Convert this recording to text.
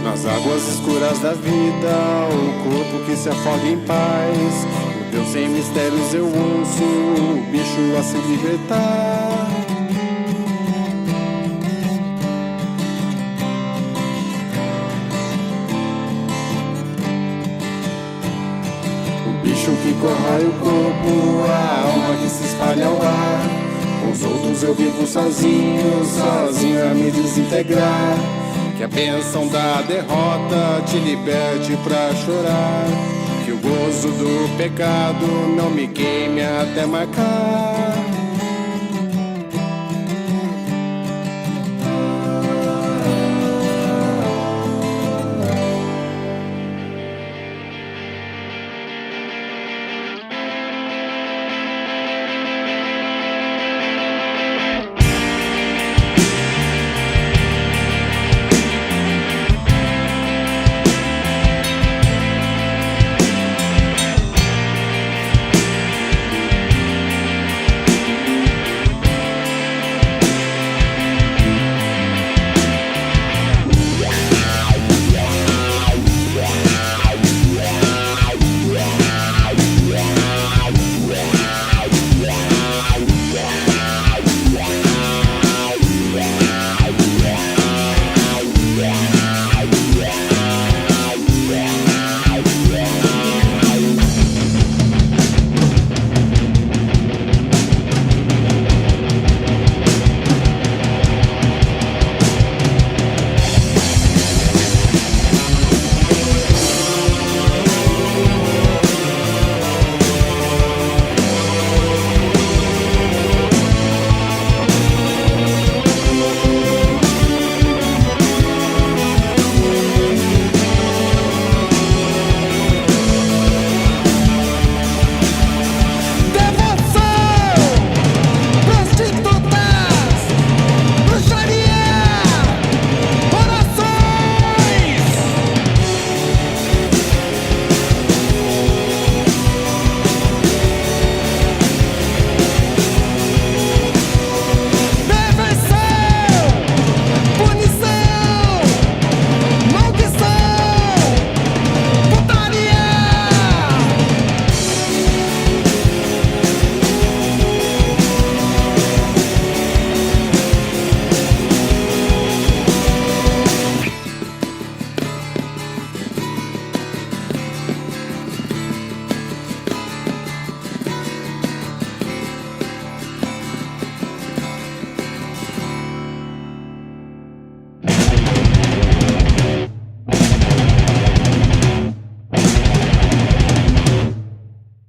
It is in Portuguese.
Nas águas escuras da vida, o corpo que se afoga em paz. O Deus sem mistérios eu ouço o bicho a se libertar. O bicho que corrói o corpo, a alma que se espalha ao ar. Com os outros eu vivo sozinho, sozinho a me desintegrar. Que a bênção da derrota te liberte pra chorar. Que o gozo do pecado não me queime até marcar.